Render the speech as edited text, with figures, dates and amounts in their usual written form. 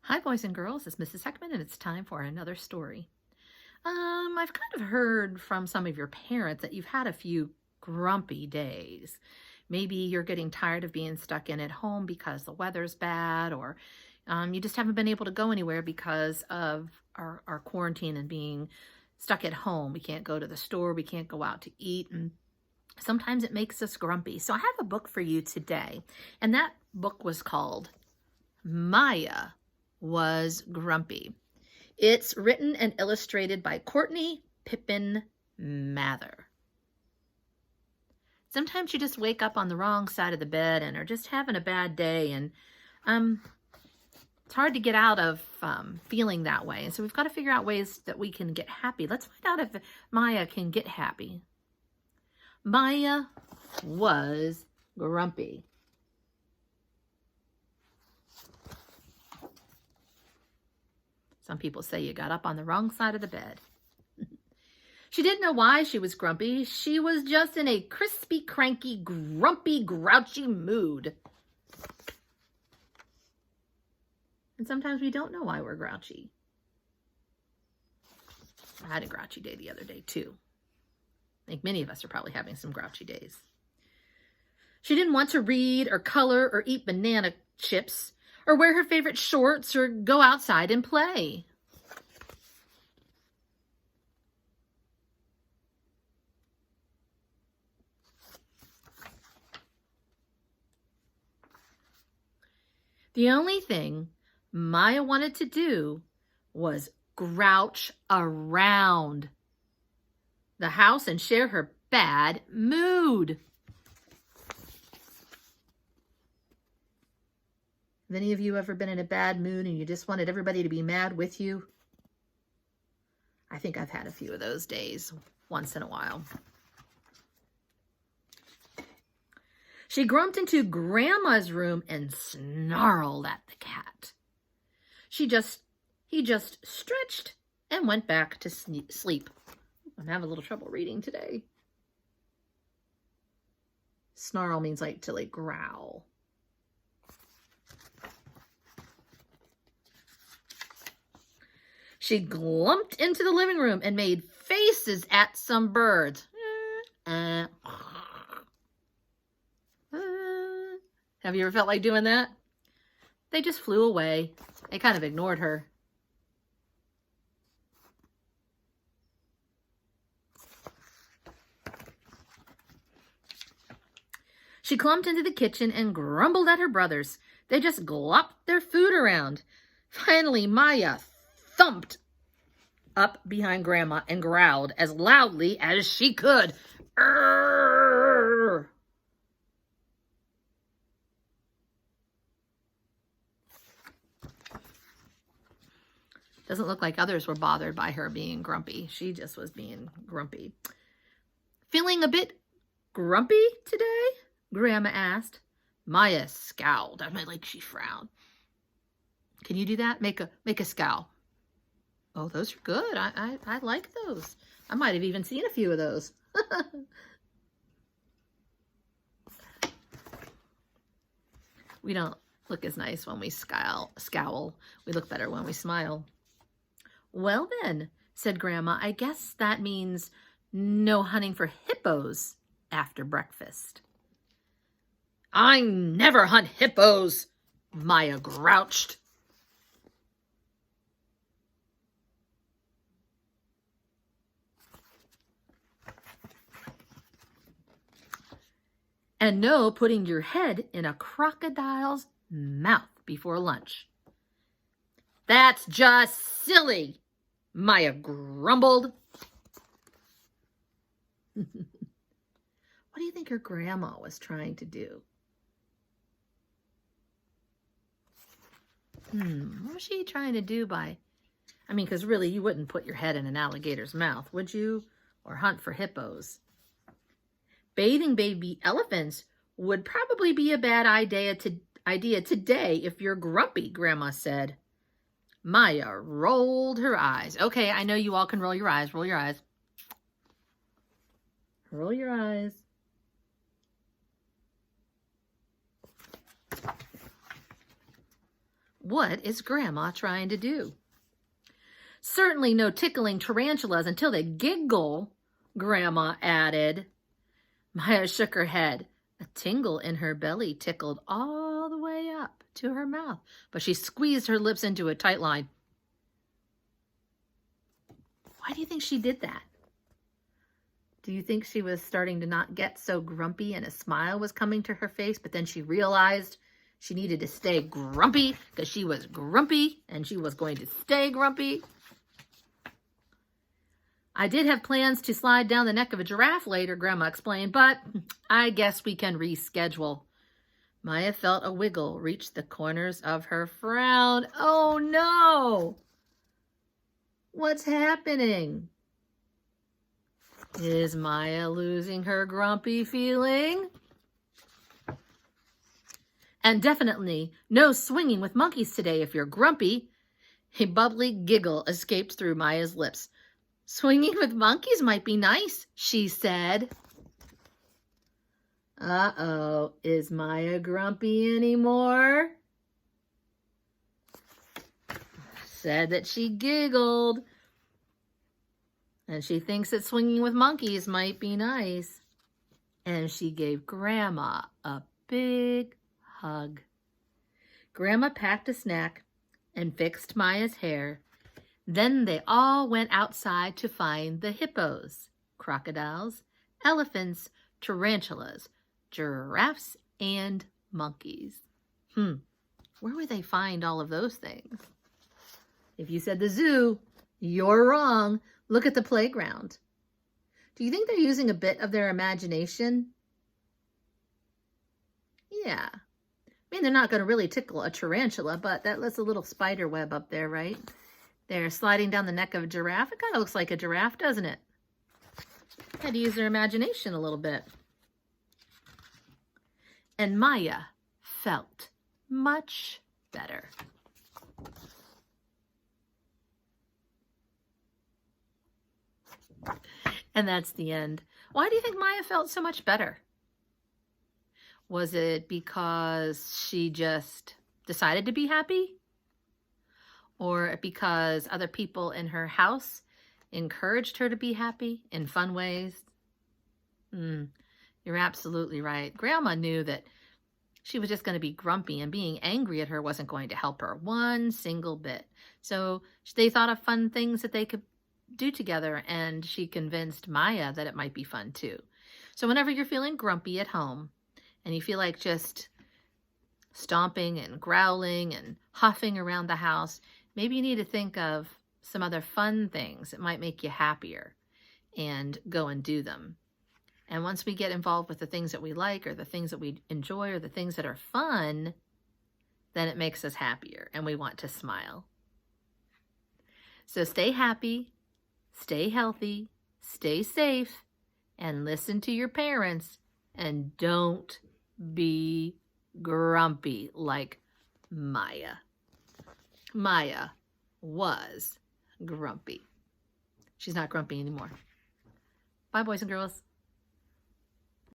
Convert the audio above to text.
Hi, boys and girls. It's Mrs. Heckman, and it's time for another story. I've kind of heard from some of your parents that you've had a few grumpy days. Maybe you're getting tired of being stuck in at home because the weather's bad, or you just haven't been able to go anywhere because of our quarantine and being stuck at home. We can't go to the store, we can't go out to eat, and sometimes it makes us grumpy. So I have a book for you today, and that book was called Maya Was Grumpy. It's written and illustrated by Courtney Pippin Mather. Sometimes you just wake up on the wrong side of the bed and are just having a bad day, and it's hard to get out of feeling that way. And so we've got to figure out ways that we can get happy. Let's find out if Maya can get happy. Maya was grumpy. Some people say you got up on the wrong side of the bed. She didn't know why she was grumpy. She was just in a crispy, cranky, grumpy, grouchy mood. And sometimes we don't know why we're grouchy. I had a grouchy day the other day, too. I think many of us are probably having some grouchy days. She didn't want to read or color or eat banana chips or wear her favorite shorts, or go outside and play. The only thing Maya wanted to do was grouch around the house and share her bad mood. Have any of you ever been in a bad mood and you just wanted everybody to be mad with you? I think I've had a few of those days once in a while. She grumped into Grandma's room and snarled at the cat. He just stretched and went back to sleep. I'm having a little trouble reading today. Snarl means to growl. She glumped into the living room and made faces at some birds. Have you ever felt like doing that? They just flew away. They kind of ignored her. She clumped into the kitchen and grumbled at her brothers. They just glopped their food around. Finally, Maya thumped up behind Grandma and growled as loudly as she could. Arr! Doesn't look like others were bothered by her being grumpy. She just was being grumpy. Feeling a bit grumpy today? Grandma asked. Maya scowled. I mean, like she frowned. Can you do that? Make a scowl. Oh, those are good. I like those. I might have even seen a few of those. We don't look as nice when we scowl. We look better when we smile. Well then, said Grandma, I guess that means no hunting for hippos after breakfast. I never hunt hippos, Maya grouched. And no putting your head in a crocodile's mouth before lunch. That's just silly, Maya grumbled. What do you think her grandma was trying to do? What was she trying to do because really you wouldn't put your head in an alligator's mouth, would you? Or hunt for hippos. Bathing baby elephants would probably be a bad idea today if you're grumpy, Grandma said. Maya rolled her eyes. Okay, I know you all can roll your eyes. Roll your eyes. Roll your eyes. What is Grandma trying to do? Certainly no tickling tarantulas until they giggle, Grandma added. Maya shook her head. A tingle in her belly tickled all the way up to her mouth, but she squeezed her lips into a tight line. Why do you think she did that? Do you think she was starting to not get so grumpy and a smile was coming to her face, but then she realized she needed to stay grumpy because she was grumpy and she was going to stay grumpy? I did have plans to slide down the neck of a giraffe later, Grandma explained, but I guess we can reschedule. Maya felt a wiggle reach the corners of her frown. Oh no! What's happening? Is Maya losing her grumpy feeling? And definitely no swinging with monkeys today if you're grumpy. A bubbly giggle escaped through Maya's lips. Swinging with monkeys might be nice, she said. Uh-oh, is Maya grumpy anymore? Said that she giggled. And she thinks that swinging with monkeys might be nice. And she gave Grandma a big hug. Grandma packed a snack and fixed Maya's hair. Then they all went outside to find the hippos, crocodiles, elephants, tarantulas, giraffes, and monkeys. Where would they find all of those things? If you said the zoo, you're wrong. Look at the playground. Do you think they're using a bit of their imagination? Yeah. I mean, they're not going to really tickle a tarantula, but that's a little spider web up there, right? They're sliding down the neck of a giraffe. It kind of looks like a giraffe, doesn't it? Had to use their imagination a little bit. And Maya felt much better. And that's the end. Why do you think Maya felt so much better? Was it because she just decided to be happy? Or because other people in her house encouraged her to be happy in fun ways? You're absolutely right. Grandma knew that she was just going to be grumpy, and being angry at her wasn't going to help her one single bit. So they thought of fun things that they could do together, and she convinced Maya that it might be fun too. So whenever you're feeling grumpy at home and you feel like just stomping and growling and huffing around the house, maybe you need to think of some other fun things that might make you happier and go and do them. And once we get involved with the things that we like or the things that we enjoy or the things that are fun, then it makes us happier and we want to smile. So stay happy, stay healthy, stay safe, and listen to your parents, and don't be grumpy like Maya. Maya was grumpy. She's not grumpy anymore. Bye, boys and girls.